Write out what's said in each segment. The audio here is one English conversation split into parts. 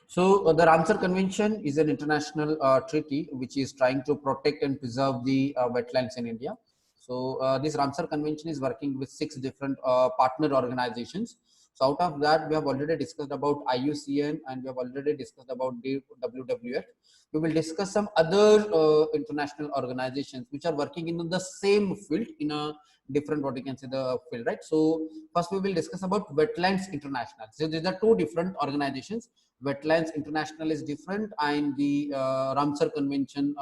So the Ramsar Convention is an international treaty which is trying to protect and preserve the wetlands in India. So this Ramsar Convention is working with 6 different partner organizations. So out of that, we have already discussed about IUCN and we have already discussed about the WWF. We will discuss some other international organizations which are working in the same field in a different, what you can say, the field, right? So first we will discuss about Wetlands International. So these are 2 different organizations. Wetlands International is different and the Ramsar Convention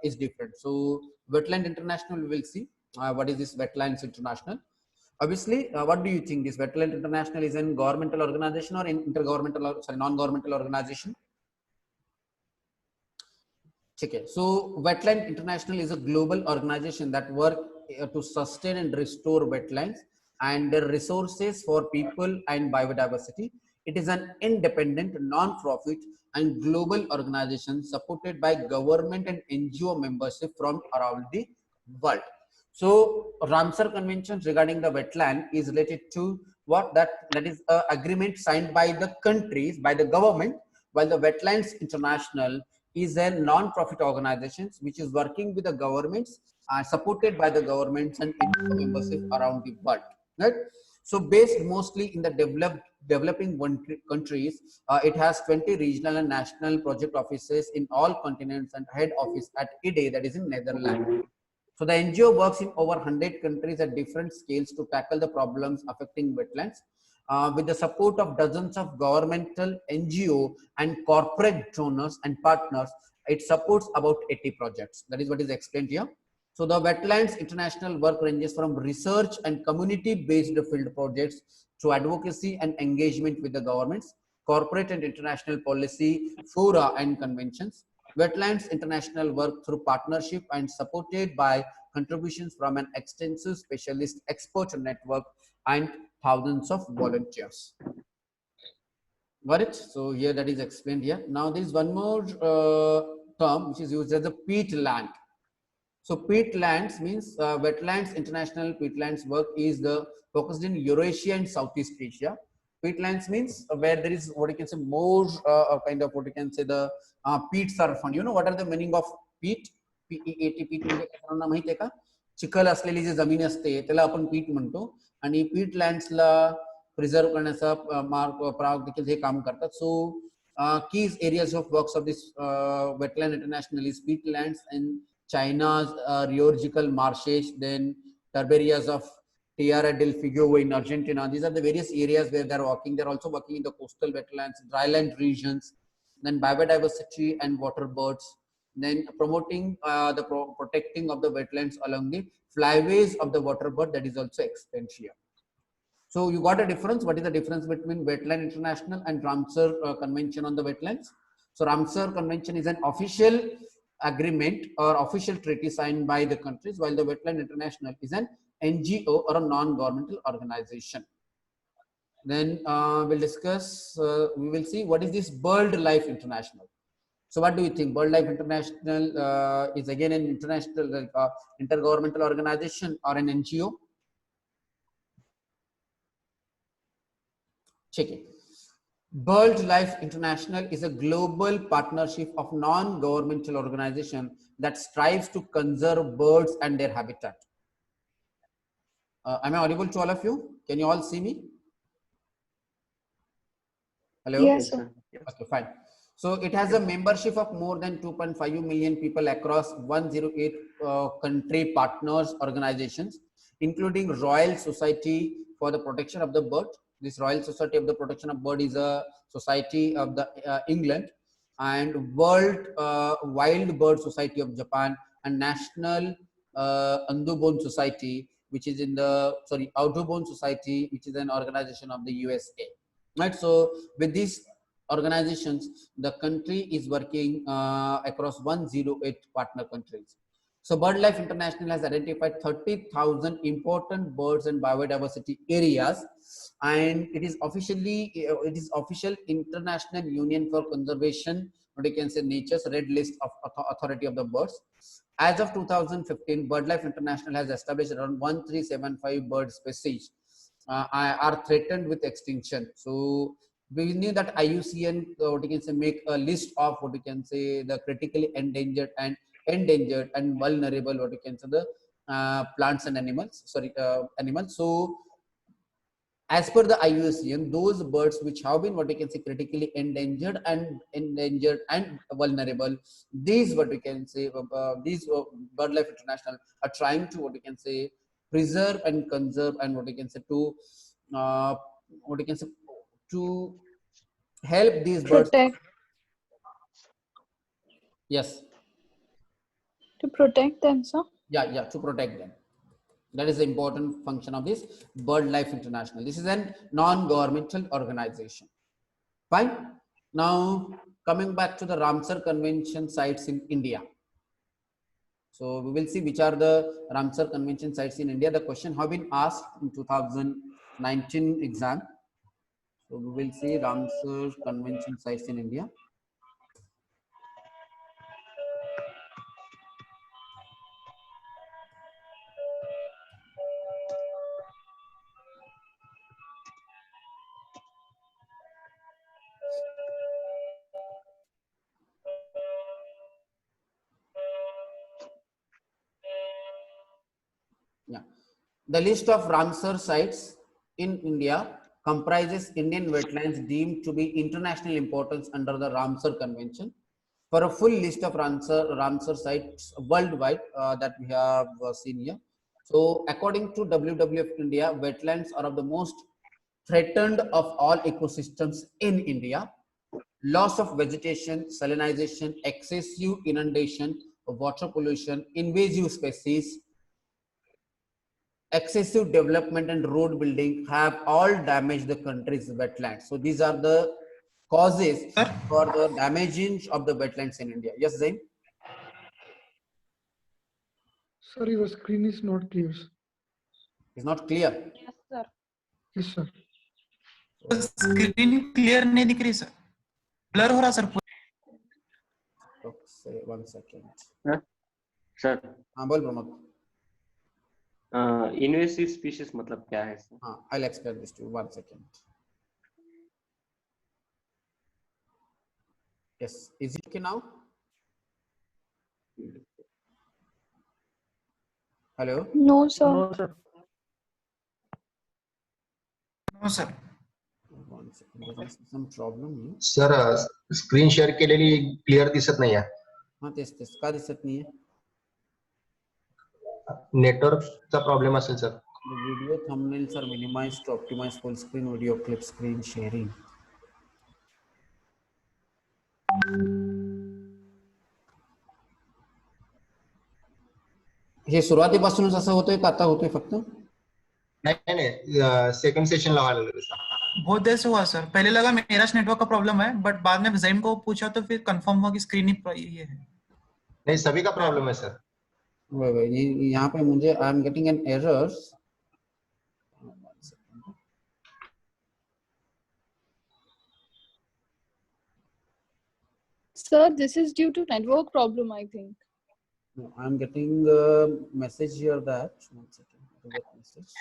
is different. So Wetland International, we will see what is this Wetlands International. Obviously, what do you think? This Wetland International is an governmental organization or an intergovernmental, sorry, non-governmental organization? Okay. So Wetland International is a global organization that works to sustain and restore wetlands and their resources for people and biodiversity. It is an independent, non-profit and global organization supported by government and NGO membership from around the world. So Ramsar Convention regarding the wetland is related to what that is a agreement signed by the countries, by the government, while the Wetlands International is a non-profit organization which is working with the governments and supported by the governments and membership around the world. Right? So based mostly in the developing countries, it has 20 regional and national project offices in all continents and head office at IDE, that is in Netherlands. So the NGO works in over 100 countries at different scales to tackle the problems affecting wetlands. With the support of dozens of governmental, NGO and corporate donors and partners, it supports about 80 projects. That is what is explained here. So the Wetlands International work ranges from research and community-based field projects to advocacy and engagement with the governments, corporate and international policy, fora and conventions. Wetlands International work through partnership and supported by contributions from an extensive specialist expert network and thousands of volunteers. Got it? So here that is explained here. Now there is one more term which is used as a peatland. So peatlands means Wetlands International peatlands work is the focused in Eurasia and Southeast Asia. Peatlands means where there is what you can say more kind of what you can say the peats are found. You know what are the meaning of peat? P-E-A-T, peat म्हणजे काय सर्वांना माहिती आहे का? चिखल असलेली जी जमीन असते त्याला आपण पीट म्हणतो आणि पीटलँड्सला प्रिझर्व करण्याचा मार्ग प्राग देखील हे काम करतात. सो keys areas of works of this Wetland International is peatlands and China's Riorgical marshes, then turberias of Tierra del Fuego in Argentina. These are the various areas where they're working. They're also working in the coastal wetlands, dryland regions, then biodiversity and water birds, then promoting the protecting of the wetlands along the flyways of the water bird. That is also explained here. So you got a difference. What is the difference between Wetland International and Ramsar Convention on the wetlands? So Ramsar Convention is an official agreement or official treaty signed by the countries, while the Wetland International is an NGO or a non-governmental organization. Then we'll discuss, we will see what is this BirdLife International. So what do you think? BirdLife International is again an international intergovernmental organization or an NGO? Check it. BirdLife International is a global partnership of non-governmental organization that strives to conserve birds and their habitat. Am I audible to all of you? Can you all see me? Hello? Yes, sir. Okay, fine. So it has a membership of more than 2.5 million people across 108 country partners organizations, including Royal Society for the Protection of the Bird. This Royal Society of the Protection of Bird is a society of the England, and World Wild Bird Society of Japan, and National Audubon Society, which is in the Audubon Society, which is an organization of the USA. Right. So with these organizations, the country is working across 108 partner countries. So BirdLife International has identified 30,000 important birds and biodiversity areas, and it is official International Union for Conservation, what you can say, Nature's Red List of Authority of the Birds. As of 2015, BirdLife International has established around 1375 bird species are threatened with extinction. So We knew that IUCN, what you can say, make a list of what you can say the critically endangered and vulnerable, what you can say, the plants and animals. Sorry, animals. So as per the IUCN, those birds which have been what you can say critically endangered and vulnerable, these what we can say these BirdLife International are trying to what you can say preserve and conserve and what you can say to uh, what you can say to help these birds. Protect. Yes. To protect them, sir. Yeah, to protect them. That is the important function of this BirdLife International. This is a non-governmental organization. Fine. Now coming back to the Ramsar Convention sites in India. So we will see which are the Ramsar Convention sites in India. The question have been asked in 2019 exam. So we will see Ramsar Convention sites in India. Yeah. The list of Ramsar sites in India comprises Indian wetlands deemed to be international importance under the Ramsar Convention. For a full list of Ramsar sites worldwide that we have seen here. So according to WWF India, wetlands are of the most threatened of all ecosystems in India. Loss of vegetation, salinization, excessive inundation, water pollution, invasive species, excessive development and road building have all damaged the country's wetlands. So these are the causes for the damaging of the wetlands in India. Yes, Zain? Sorry, your screen is not clear. It's not clear. Yes, sir. Yes, sir. Screen clear नहीं दिख रही sir, blur हो रहा sir. Okay, 1 second. Sir हाँ बोल Pramod. Invasive species मतलब क्या है सर? हाँ, I'll explain this to you. 1 second. Yes, is it okay now? Hello. No, sir. No, sir. No sir. 1 second. There is some problem here. Sir screen share केलेली clear दिसत नाही आहे. हाँ तेच का दिसत नाहीये? नेटवर्कचा प्रॉब्लेम असेल sir. The video thumbnails are minimized to optimize full screen video clip screen sharing. हे सुरुवातीपासूनच असं होतंय का आता होतंय फक्त? नाही नाही सेकंड सेशन लावायला लागलं सर. बहुत देर से हुआ सर. पहले लगा मेरा नेटवर्क का प्रॉब्लम है, बट बाद में जैन को पूछा तो फिर कंफर्म हुआ कि स्क्रीन ही ये है. नहीं सभी का प्रॉब्लम है सर. यहाँ पे मुझे I am getting an error. Sir, this is due to network problem, I think. No, I'm getting a message here that 1 second. What message?